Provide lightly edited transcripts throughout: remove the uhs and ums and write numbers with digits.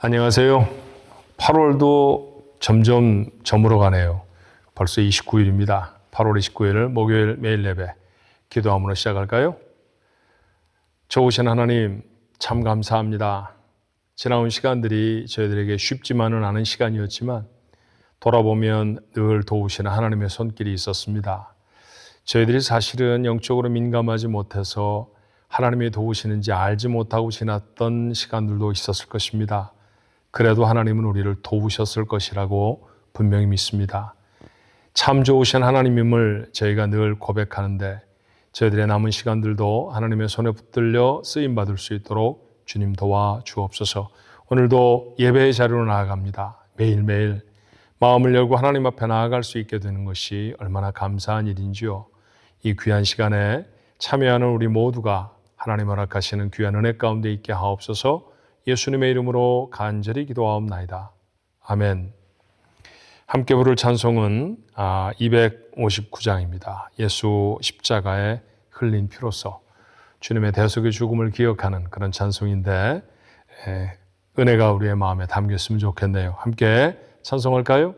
안녕하세요. 8월도 점점 저물어 가네요. 벌써 29일입니다. 8월 29일 목요일 매일 예배 기도함으로 시작할까요? 좋으신 하나님 참 감사합니다. 지나온 시간들이 저희들에게 쉽지만은 않은 시간이었지만 돌아보면 늘 도우시는 하나님의 손길이 있었습니다. 저희들이 사실은 영적으로 민감하지 못해서 하나님이 도우시는지 알지 못하고 지났던 시간들도 있었을 것입니다. 그래도 하나님은 우리를 도우셨을 것이라고 분명히 믿습니다. 참 좋으신 하나님임을 저희가 늘 고백하는데 저희들의 남은 시간들도 하나님의 손에 붙들려 쓰임받을 수 있도록 주님 도와 주옵소서. 오늘도 예배의 자리로 나아갑니다. 매일매일 마음을 열고 하나님 앞에 나아갈 수 있게 되는 것이 얼마나 감사한 일인지요. 이 귀한 시간에 참여하는 우리 모두가 하나님 허락하시는 귀한 은혜 가운데 있게 하옵소서. 예수님의 이름으로 간절히 기도하옵나이다. 아멘. 함께 부를 찬송은 259장입니다. 예수 십자가에 흘린 피로써 주님의 대속의 죽음을 기억하는 그런 찬송인데 은혜가 우리의 마음에 담겼으면 좋겠네요. 함께 찬송할까요?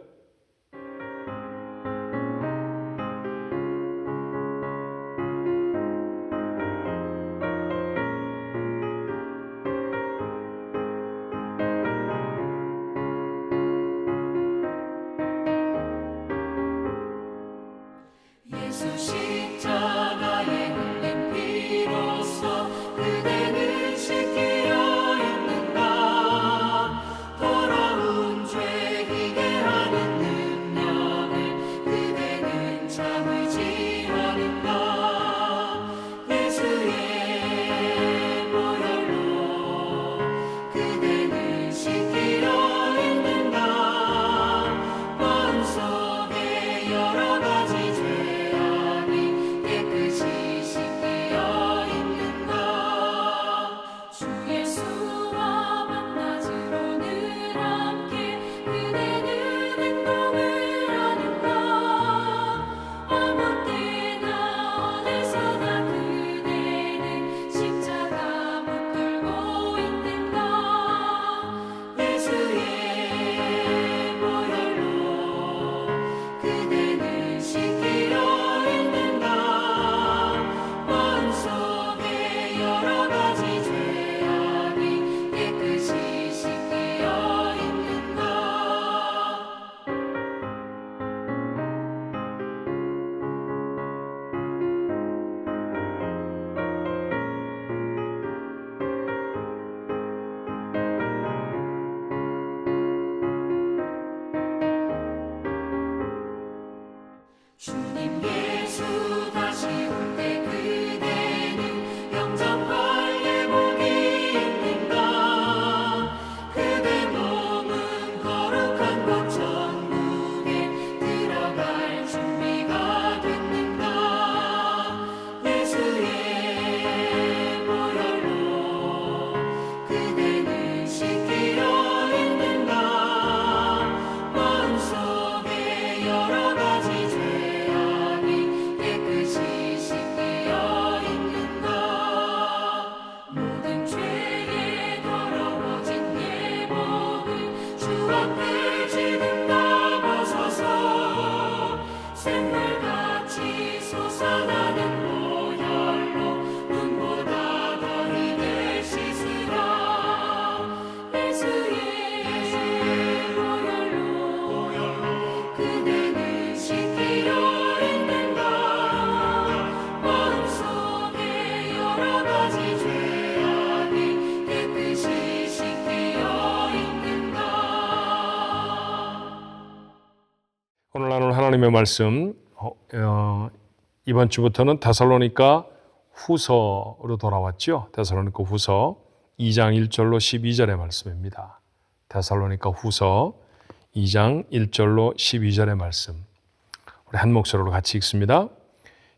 오늘 나눌 하나님의 말씀 이번 주부터는 데살로니가 후서로 돌아왔죠. 데살로니가 후서 2장 1절로 12절의 말씀입니다. 데살로니가 후서 2장 1절로 12절의 말씀. 우리 한 목소리로 같이 읽습니다.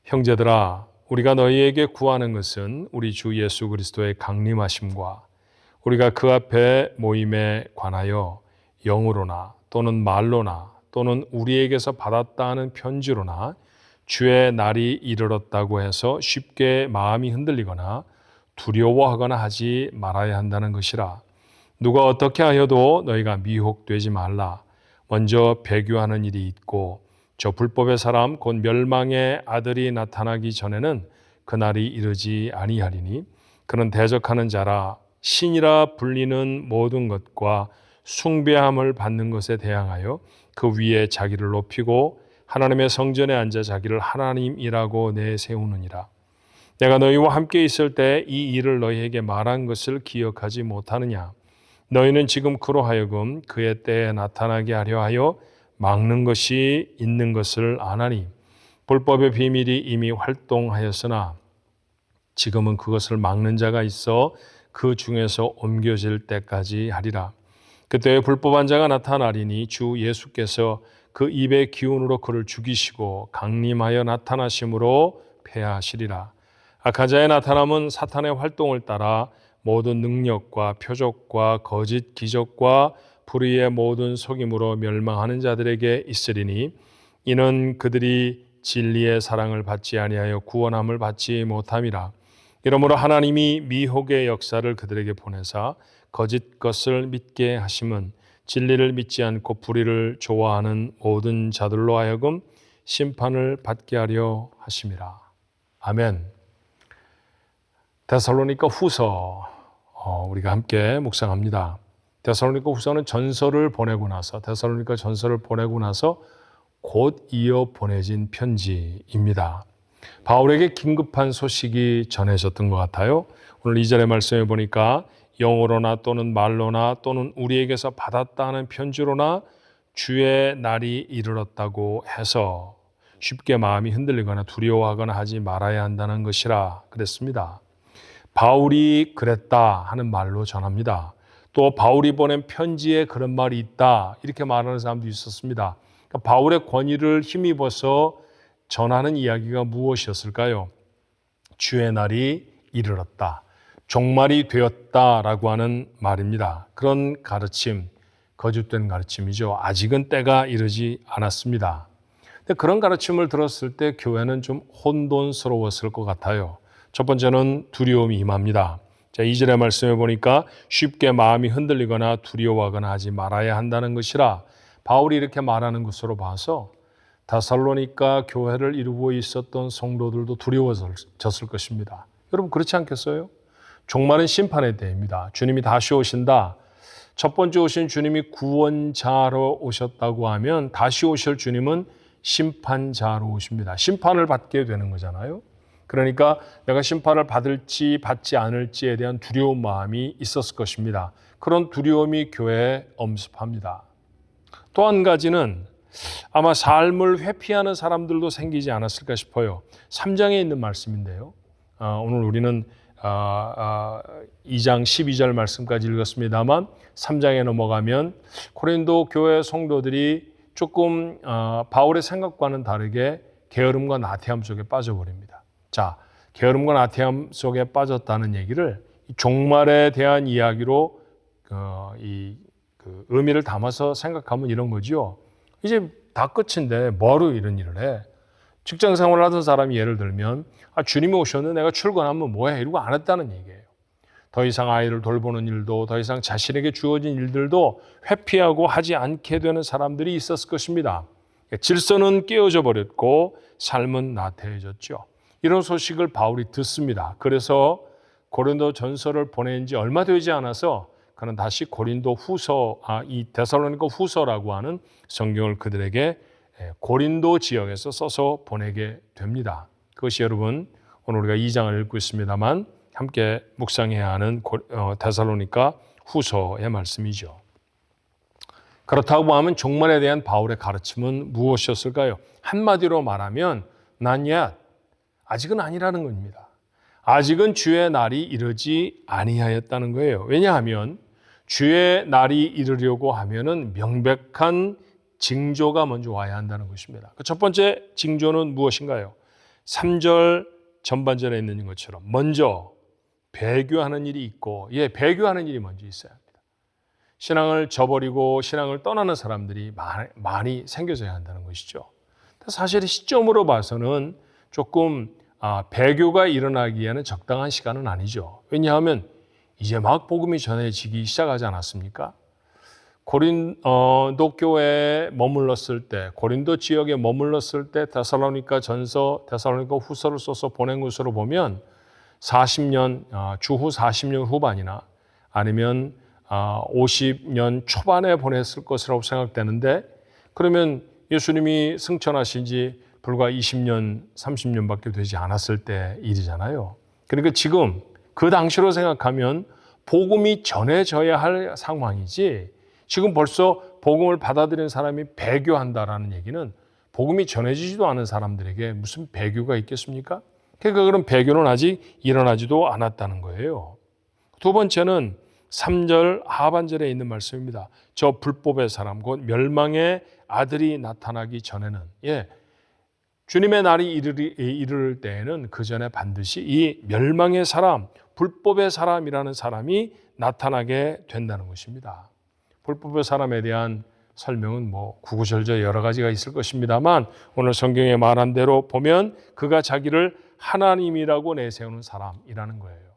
형제들아, 우리가 너희에게 구하는 것은 우리 주 예수 그리스도의 강림하심과 우리가 그 앞에 모임에 관하여 영으로나 또는 말로나 또는 우리에게서 받았다 하는 편지로나 주의 날이 이르렀다고 해서 쉽게 마음이 흔들리거나 두려워하거나 하지 말아야 한다는 것이라. 누가 어떻게 하여도 너희가 미혹되지 말라. 먼저 배교하는 일이 있고 저 불법의 사람 곧 멸망의 아들이 나타나기 전에는 그날이 이르지 아니하리니 그는 대적하는 자라 신이라 불리는 모든 것과 숭배함을 받는 것에 대항하여 그 위에 자기를 높이고 하나님의 성전에 앉아 자기를 하나님이라고 내세우느니라. 내가 너희와 함께 있을 때 이 일을 너희에게 말한 것을 기억하지 못하느냐. 너희는 지금 그로 하여금 그의 때에 나타나게 하려 하여 막는 것이 있는 것을 아나니 불법의 비밀이 이미 활동하였으나 지금은 그것을 막는 자가 있어 그 중에서 옮겨질 때까지 하리라. 그때 불법한 자가 나타나리니 주 예수께서 그 입의 기운으로 그를 죽이시고 강림하여 나타나심으로 패하시리라. 악한 자의 나타남은 사탄의 활동을 따라 모든 능력과 표적과 거짓 기적과 불의의 모든 속임으로 멸망하는 자들에게 있으리니 이는 그들이 진리의 사랑을 받지 아니하여 구원함을 받지 못함이라. 이러므로 하나님이 미혹의 역사를 그들에게 보내사 거짓 것을 믿게 하심은 진리를 믿지 않고 불의를 좋아하는 모든 자들로 하여금 심판을 받게 하려 하심이라. 아멘. 데살로니가 후서 우리가 함께 묵상합니다. 데살로니가 후서는 전서를 보내고 나서 데살로니가 전서를 보내고 나서 곧 이어 보내진 편지입니다. 바울에게 긴급한 소식이 전해졌던 것 같아요. 오늘 2절의 말씀에 보니까 영어로나 또는 말로나 또는 우리에게서 받았다는 편지로나 주의 날이 이르렀다고 해서 쉽게 마음이 흔들리거나 두려워하거나 하지 말아야 한다는 것이라 그랬습니다. 바울이 그랬다 하는 말로 전합니다. 또 바울이 보낸 편지에 그런 말이 있다 이렇게 말하는 사람도 있었습니다. 그러니까 바울의 권위를 힘입어서 전하는 이야기가 무엇이었을까요? 주의 날이 이르렀다. 종말이 되었다라고 하는 말입니다. 그런 가르침, 거짓된 가르침이죠. 아직은 때가 이르지 않았습니다. 근데 그런 가르침을 들었을 때 교회는 좀 혼돈스러웠을 것 같아요. 첫 번째는 두려움이 임합니다. 자, 2절의 말씀에 보니까 쉽게 마음이 흔들리거나 두려워하거나 하지 말아야 한다는 것이라 바울이 이렇게 말하는 것으로 봐서 데살로니가 교회를 이루고 있었던 성도들도 두려워졌을 것입니다. 여러분 그렇지 않겠어요? 종말은 심판의 때입니다. 주님이 다시 오신다. 첫 번째 오신 주님이 구원자로 오셨다고 하면 다시 오실 주님은 심판자로 오십니다. 심판을 받게 되는 거잖아요. 그러니까 내가 심판을 받을지 받지 않을지에 대한 두려운 마음이 있었을 것입니다. 그런 두려움이 교회에 엄습합니다. 또 한 가지는 아마 삶을 회피하는 사람들도 생기지 않았을까 싶어요. 3장에 있는 말씀인데요. 오늘 우리는 2장 12절 말씀까지 읽었습니다만 3장에 넘어가면 고린도 교회 성도들이 조금 바울의 생각과는 다르게 게으름과 나태함 속에 빠져버립니다. 자, 게으름과 나태함 속에 빠졌다는 얘기를 종말에 대한 이야기로 의미를 담아서 생각하면 이런 거죠. 이제 다 끝인데 뭐로 이런 일을 해? 직장 생활을 하던 사람이 예를 들면 주님이 오셨는데 내가 출근하면 뭐해? 이러고 안 했다는 얘기예요. 더 이상 아이를 돌보는 일도 더 이상 자신에게 주어진 일들도 회피하고 하지 않게 되는 사람들이 있었을 것입니다. 질서는 깨어져 버렸고 삶은 나태해졌죠. 이런 소식을 바울이 듣습니다. 그래서 고린도 전서를 보낸 지 얼마 되지 않아서 그는 다시 고린도 후서, 이 데살로니가 후서라고 하는 성경을 그들에게 고린도 지역에서 써서 보내게 됩니다. 그것이 여러분 오늘 우리가 2장을 읽고 있습니다만 함께 묵상해야 하는 데살로니가 후서의 말씀이죠. 그렇다고 하면 종말에 대한 바울의 가르침은 무엇이었을까요? 한마디로 말하면 not yet, 아직은 아니라는 겁니다. 아직은 주의 날이 이르지 아니하였다는 거예요. 왜냐하면 주의 날이 이르려고 하면은 명백한 징조가 먼저 와야 한다는 것입니다. 첫 번째 징조는 무엇인가요? 3절 전반절에 있는 것처럼 먼저 배교하는 일이 있고, 배교하는 일이 먼저 있어야 합니다. 신앙을 저버리고 신앙을 떠나는 사람들이 많이 생겨져야 한다는 것이죠. 사실 시점으로 봐서는 조금 배교가 일어나기에는 적당한 시간은 아니죠. 왜냐하면 이제 막 복음이 전해지기 시작하지 않았습니까? 고린도 교회에 머물렀을 때, 고린도 지역에 머물렀을 때 데살로니가 전서, 데살로니가 후서를 써서 보낸 것으로 보면 40년, 주후 40년 후반이나 아니면 50년 초반에 보냈을 것이라고 생각되는데, 그러면 예수님이 승천하신 지 불과 20년, 30년밖에 되지 않았을 때 일이잖아요. 그러니까 지금 그 당시로 생각하면 복음이 전해져야 할 상황이지, 지금 벌써 복음을 받아들인 사람이 배교한다라는 얘기는 복음이 전해지지도 않은 사람들에게 무슨 배교가 있겠습니까? 그러니까 그런 배교는 아직 일어나지도 않았다는 거예요. 두 번째는 3절 하반절에 있는 말씀입니다. 저 불법의 사람, 곧 멸망의 아들이 나타나기 전에는, 주님의 날이 이르를 때에는 그 전에 반드시 이 멸망의 사람, 불법의 사람이라는 사람이 나타나게 된다는 것입니다. 불법의 사람에 대한 설명은 구구절절 여러 가지가 있을 것입니다만, 오늘 성경에 말한 대로 보면 그가 자기를 하나님이라고 내세우는 사람이라는 거예요.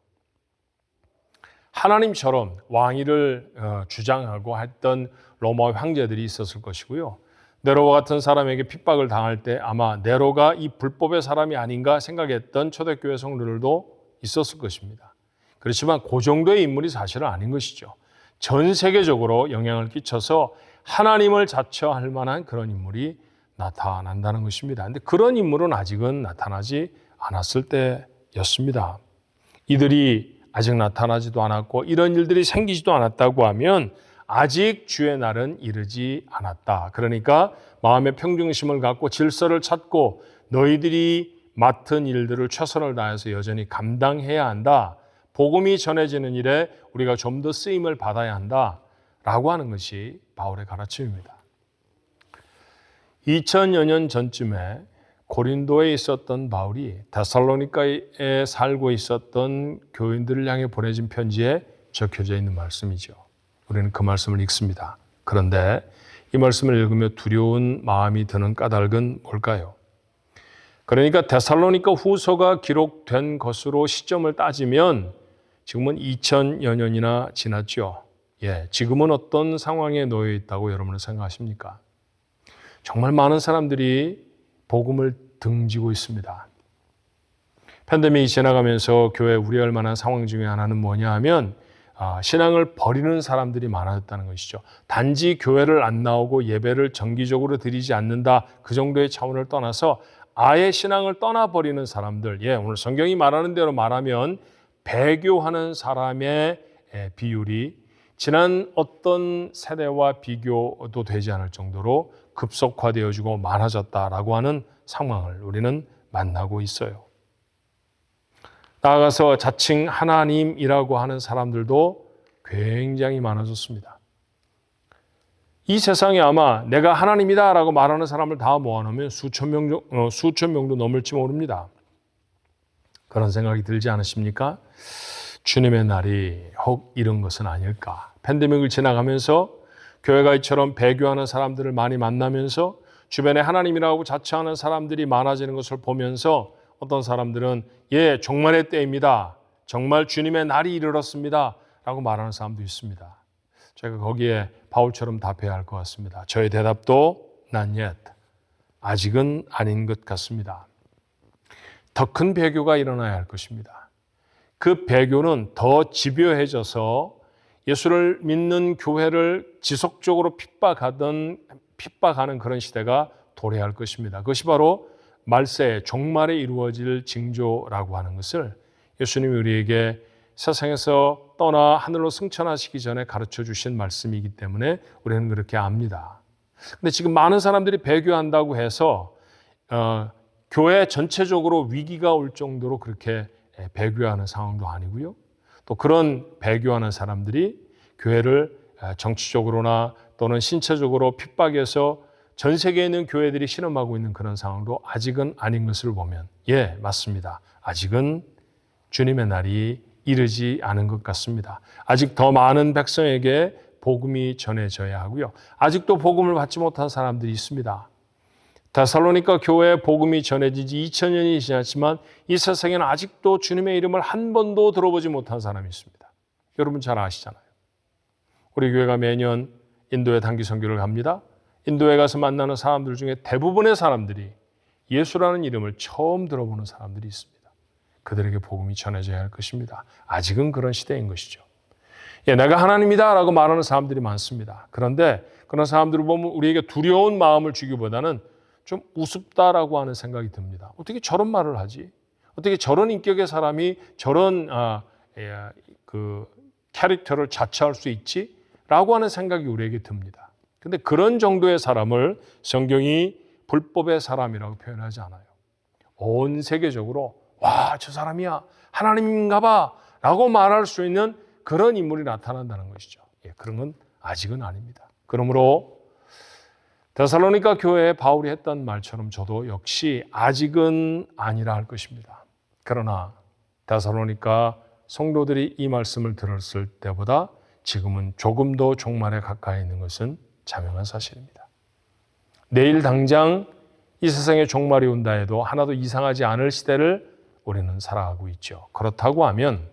하나님처럼 왕위를 주장하고 했던 로마 황제들이 있었을 것이고요. 네로와 같은 사람에게 핍박을 당할 때 아마 네로가 이 불법의 사람이 아닌가 생각했던 초대교회 성도들도 있었을 것입니다. 그렇지만 그 정도의 인물이 사실은 아닌 것이죠. 전 세계적으로 영향을 끼쳐서 하나님을 자처할 만한 그런 인물이 나타난다는 것입니다. 그런데 그런 인물은 아직은 나타나지 않았을 때였습니다. 이들이 아직 나타나지도 않았고 이런 일들이 생기지도 않았다고 하면 아직 주의 날은 이르지 않았다. 그러니까 마음의 평중심을 갖고 질서를 찾고 너희들이 맡은 일들을 최선을 다해서 여전히 감당해야 한다. 복음이 전해지는 일에 우리가 좀 더 쓰임을 받아야 한다라고 하는 것이 바울의 가르침입니다. 2000여 년 전쯤에 고린도에 있었던 바울이 데살로니가에 살고 있었던 교인들을 향해 보내진 편지에 적혀져 있는 말씀이죠. 우리는 그 말씀을 읽습니다. 그런데 이 말씀을 읽으며 두려운 마음이 드는 까닭은 뭘까요? 그러니까 데살로니가 후서가 기록된 것으로 시점을 따지면 지금은 2000여 년이나 지났죠. 지금은 어떤 상황에 놓여 있다고 여러분은 생각하십니까? 정말 많은 사람들이 복음을 등지고 있습니다. 팬데믹이 지나가면서 교회에 우려할 만한 상황 중에 하나는 뭐냐 하면 신앙을 버리는 사람들이 많아졌다는 것이죠. 단지 교회를 안 나오고 예배를 정기적으로 드리지 않는다, 그 정도의 차원을 떠나서 아예 신앙을 떠나버리는 사람들, 오늘 성경이 말하는 대로 말하면 배교하는 사람의 비율이 지난 어떤 세대와 비교도 되지 않을 정도로 급속화되어지고 많아졌다라고 하는 상황을 우리는 만나고 있어요. 나아가서 자칭 하나님이라고 하는 사람들도 굉장히 많아졌습니다. 이 세상에 아마 내가 하나님이다라고 말하는 사람을 다 모아놓으면 수천 명도 넘을지 모릅니다. 그런 생각이 들지 않으십니까? 주님의 날이 혹 이런 것은 아닐까? 팬데믹을 지나가면서 교회가 이처럼 배교하는 사람들을 많이 만나면서 주변에 하나님이라고 자처하는 사람들이 많아지는 것을 보면서 어떤 사람들은 종말의 때입니다. 정말 주님의 날이 이르렀습니다. 라고 말하는 사람도 있습니다. 제가 거기에 바울처럼 답해야 할 것 같습니다. 저의 대답도 not yet, 아직은 아닌 것 같습니다. 더 큰 배교가 일어나야 할 것입니다. 그 배교는 더 집요해져서 예수를 믿는 교회를 지속적으로 핍박하는 그런 시대가 도래할 것입니다. 그것이 바로 말세, 종말에 이루어질 징조라고 하는 것을 예수님이 우리에게 세상에서 떠나 하늘로 승천하시기 전에 가르쳐 주신 말씀이기 때문에 우리는 그렇게 압니다. 근데 지금 많은 사람들이 배교한다고 해서 교회 전체적으로 위기가 올 정도로 그렇게 배교하는 상황도 아니고요. 또 그런 배교하는 사람들이 교회를 정치적으로나 또는 신체적으로 핍박해서 전 세계에 있는 교회들이 실험하고 있는 그런 상황도 아직은 아닌 것을 보면 맞습니다. 아직은 주님의 날이 이르지 않은 것 같습니다. 아직 더 많은 백성에게 복음이 전해져야 하고요. 아직도 복음을 받지 못한 사람들이 있습니다. 데살로니가 교회에 복음이 전해진 지 2000년이 지났지만 이 세상에는 아직도 주님의 이름을 한 번도 들어보지 못한 사람이 있습니다. 여러분 잘 아시잖아요. 우리 교회가 매년 인도에 단기 선교를 갑니다. 인도에 가서 만나는 사람들 중에 대부분의 사람들이 예수라는 이름을 처음 들어보는 사람들이 있습니다. 그들에게 복음이 전해져야 할 것입니다. 아직은 그런 시대인 것이죠. 내가 하나님이다 라고 말하는 사람들이 많습니다. 그런데 그런 사람들을 보면 우리에게 두려운 마음을 주기보다는 좀 우습다라고 하는 생각이 듭니다. 어떻게 저런 말을 하지? 어떻게 저런 인격의 사람이 저런 캐릭터를 자처할 수 있지? 라고 하는 생각이 우리에게 듭니다. 근데 그런 정도의 사람을 성경이 불법의 사람이라고 표현하지 않아요. 온 세계적으로 와, 저 사람이야, 하나님인가 봐 라고 말할 수 있는 그런 인물이 나타난다는 것이죠. 그런 건 아직은 아닙니다. 그러므로 데살로니가 교회에 바울이 했던 말처럼 저도 역시 아직은 아니라 할 것입니다. 그러나 데살로니가 성도들이 이 말씀을 들었을 때보다 지금은 조금 더 종말에 가까이 있는 것은 자명한 사실입니다. 내일 당장 이 세상에 종말이 온다 해도 하나도 이상하지 않을 시대를 우리는 살아가고 있죠. 그렇다고 하면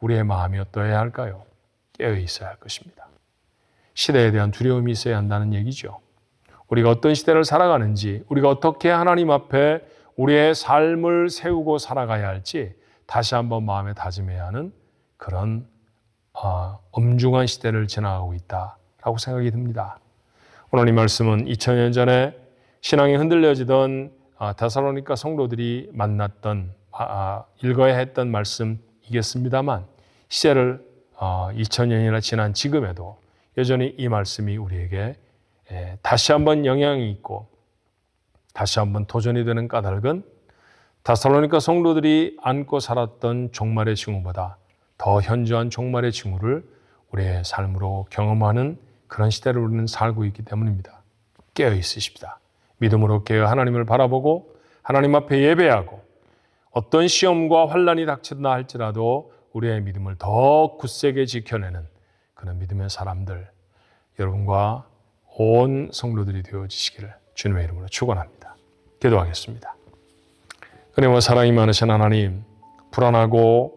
우리의 마음이 어떠해야 할까요? 깨어 있어야 할 것입니다. 시대에 대한 두려움이 있어야 한다는 얘기죠. 우리가 어떤 시대를 살아가는지, 우리가 어떻게 하나님 앞에 우리의 삶을 세우고 살아가야 할지 다시 한번 마음에 다짐해야 하는 그런 엄중한 시대를 지나가고 있다라고 생각이 듭니다. 오늘 이 말씀은 2000년 전에 신앙이 흔들려지던 데살로니가 성도들이 만났던 읽어야 했던 말씀이겠습니다만 시대를 2000년이나 지난 지금에도 여전히 이 말씀이 우리에게 다시 한번 영향이 있고 다시 한번 도전이 되는 까닭은 데살로니가 성도들이 안고 살았던 종말의 징후보다 더 현저한 종말의 징후를 우리의 삶으로 경험하는 그런 시대를 우리는 살고 있기 때문입니다. 깨어 있으십시다. 믿음으로 깨어 하나님을 바라보고 하나님 앞에 예배하고 어떤 시험과 환난이 닥친다 할지라도 우리의 믿음을 더 굳세게 지켜내는 그런 믿음의 사람들, 여러분과 온 성도들이 되어지시기를 주님의 이름으로 축원합니다. 기도하겠습니다. 은혜와 사랑이 많으신 하나님, 불안하고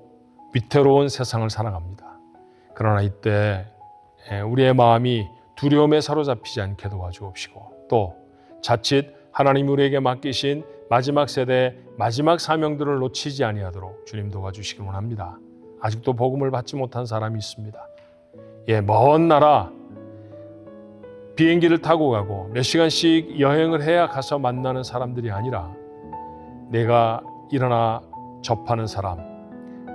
위태로운 세상을 살아갑니다. 그러나 이때 우리의 마음이 두려움에 사로잡히지 않게 도와주옵시고 또 자칫 하나님 우리에게 맡기신 마지막 세대 마지막 사명들을 놓치지 아니하도록 주님 도와주시길 원합니다. 아직도 복음을 받지 못한 사람이 있습니다. 먼 나라 비행기를 타고 가고 몇 시간씩 여행을 해야 가서 만나는 사람들이 아니라 내가 일어나 접하는 사람,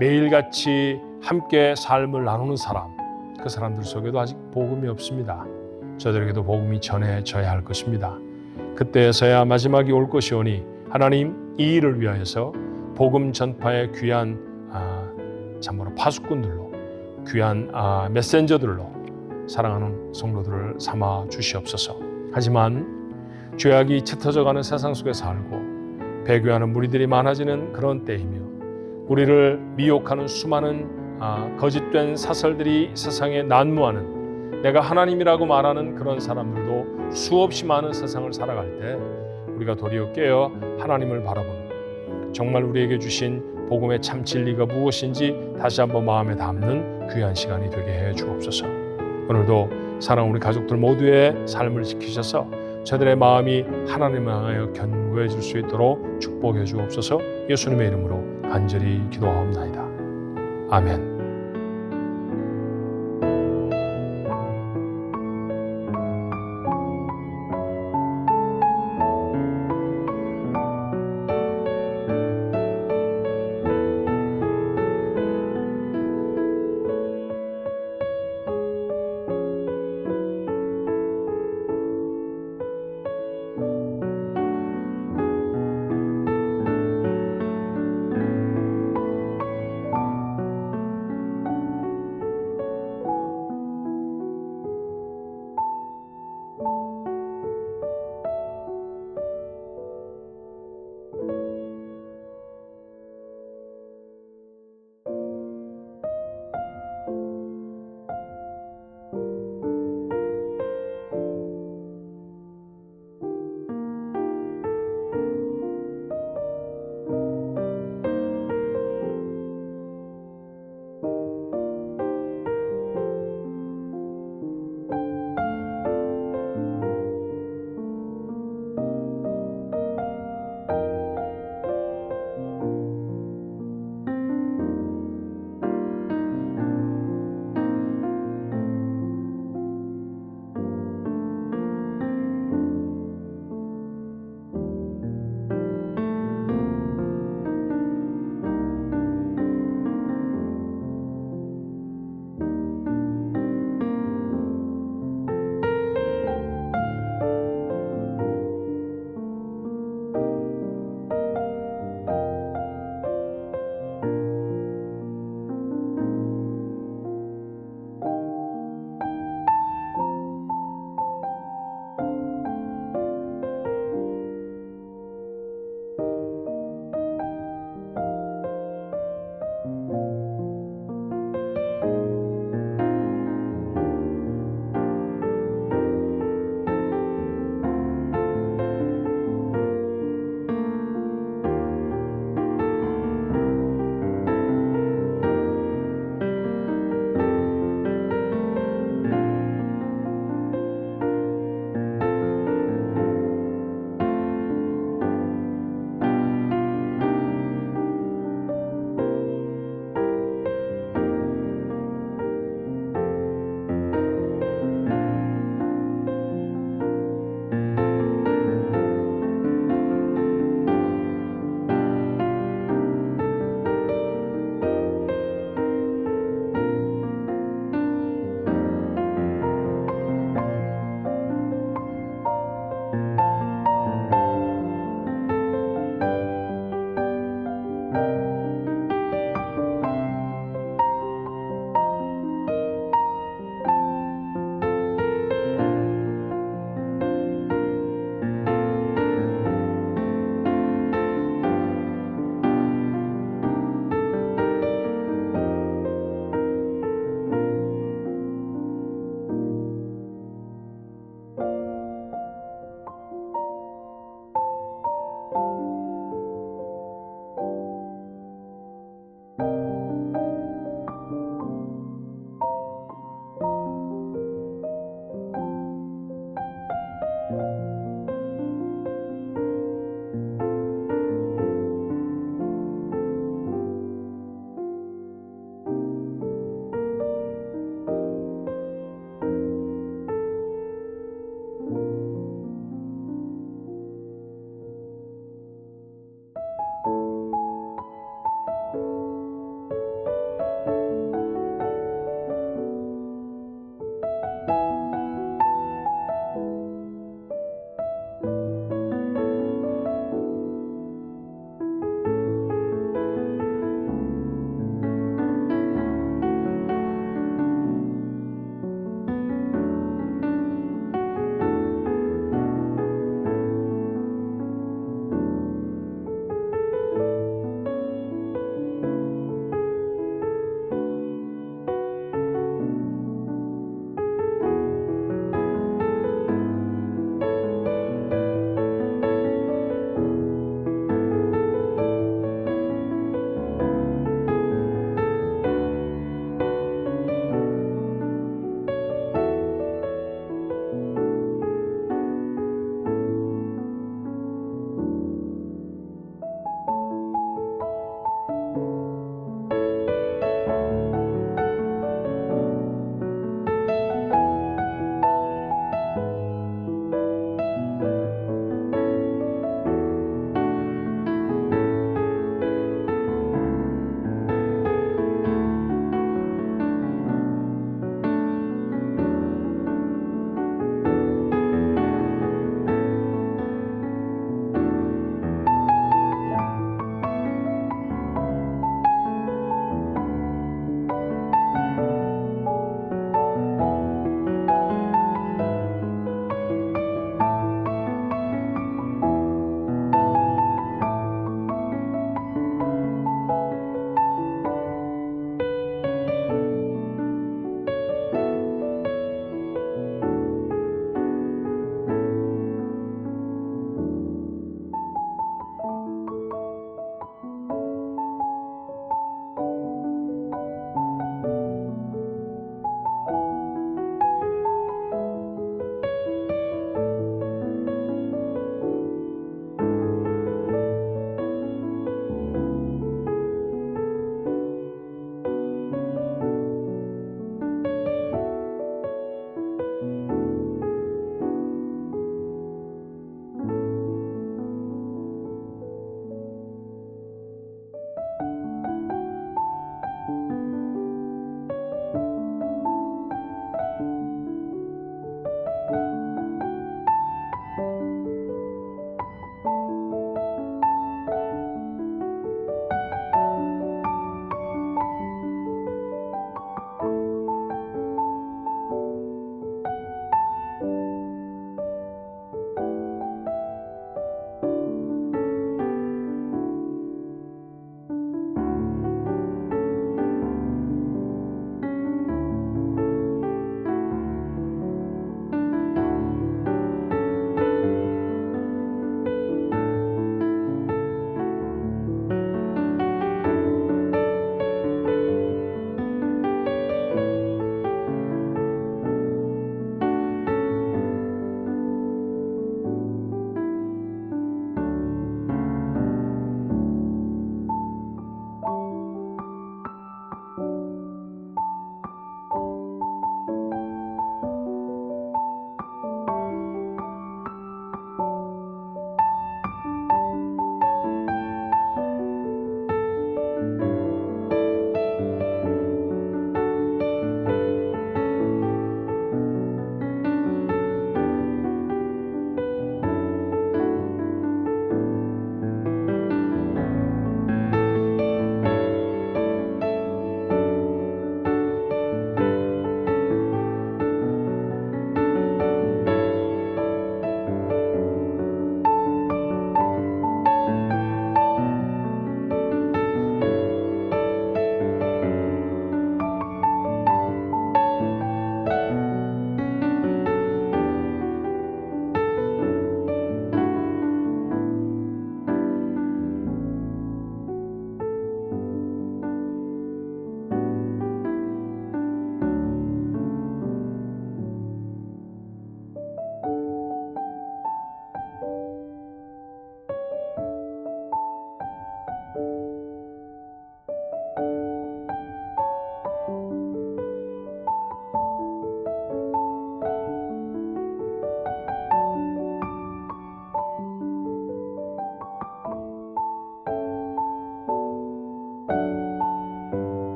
매일같이 함께 삶을 나누는 사람, 그 사람들 속에도 아직 복음이 없습니다. 저들에게도 복음이 전해져야 할 것입니다. 그때서야 마지막이 올 것이오니 하나님 이 일을 위하여서 복음 전파의 귀한 참으로 파수꾼들로 귀한 메신저들로 사랑하는 성도들을 삼아 주시옵소서. 하지만 죄악이 짙어져가는 세상 속에 살고 배교하는 무리들이 많아지는 그런 때이며 우리를 미혹하는 수많은 거짓된 사설들이 세상에 난무하는 내가 하나님이라고 말하는 그런 사람들도 수없이 많은 세상을 살아갈 때 우리가 도리어 깨어 하나님을 바라보는 정말 우리에게 주신 복음의 참 진리가 무엇인지 다시 한번 마음에 담는 귀한 시간이 되게 해 주옵소서. 오늘도 사랑하는 우리 가족들 모두의 삶을 지키셔서 저들의 마음이 하나님을 향하여 견고해질 수 있도록 축복해 주옵소서. 예수님의 이름으로 간절히 기도하옵나이다. 아멘.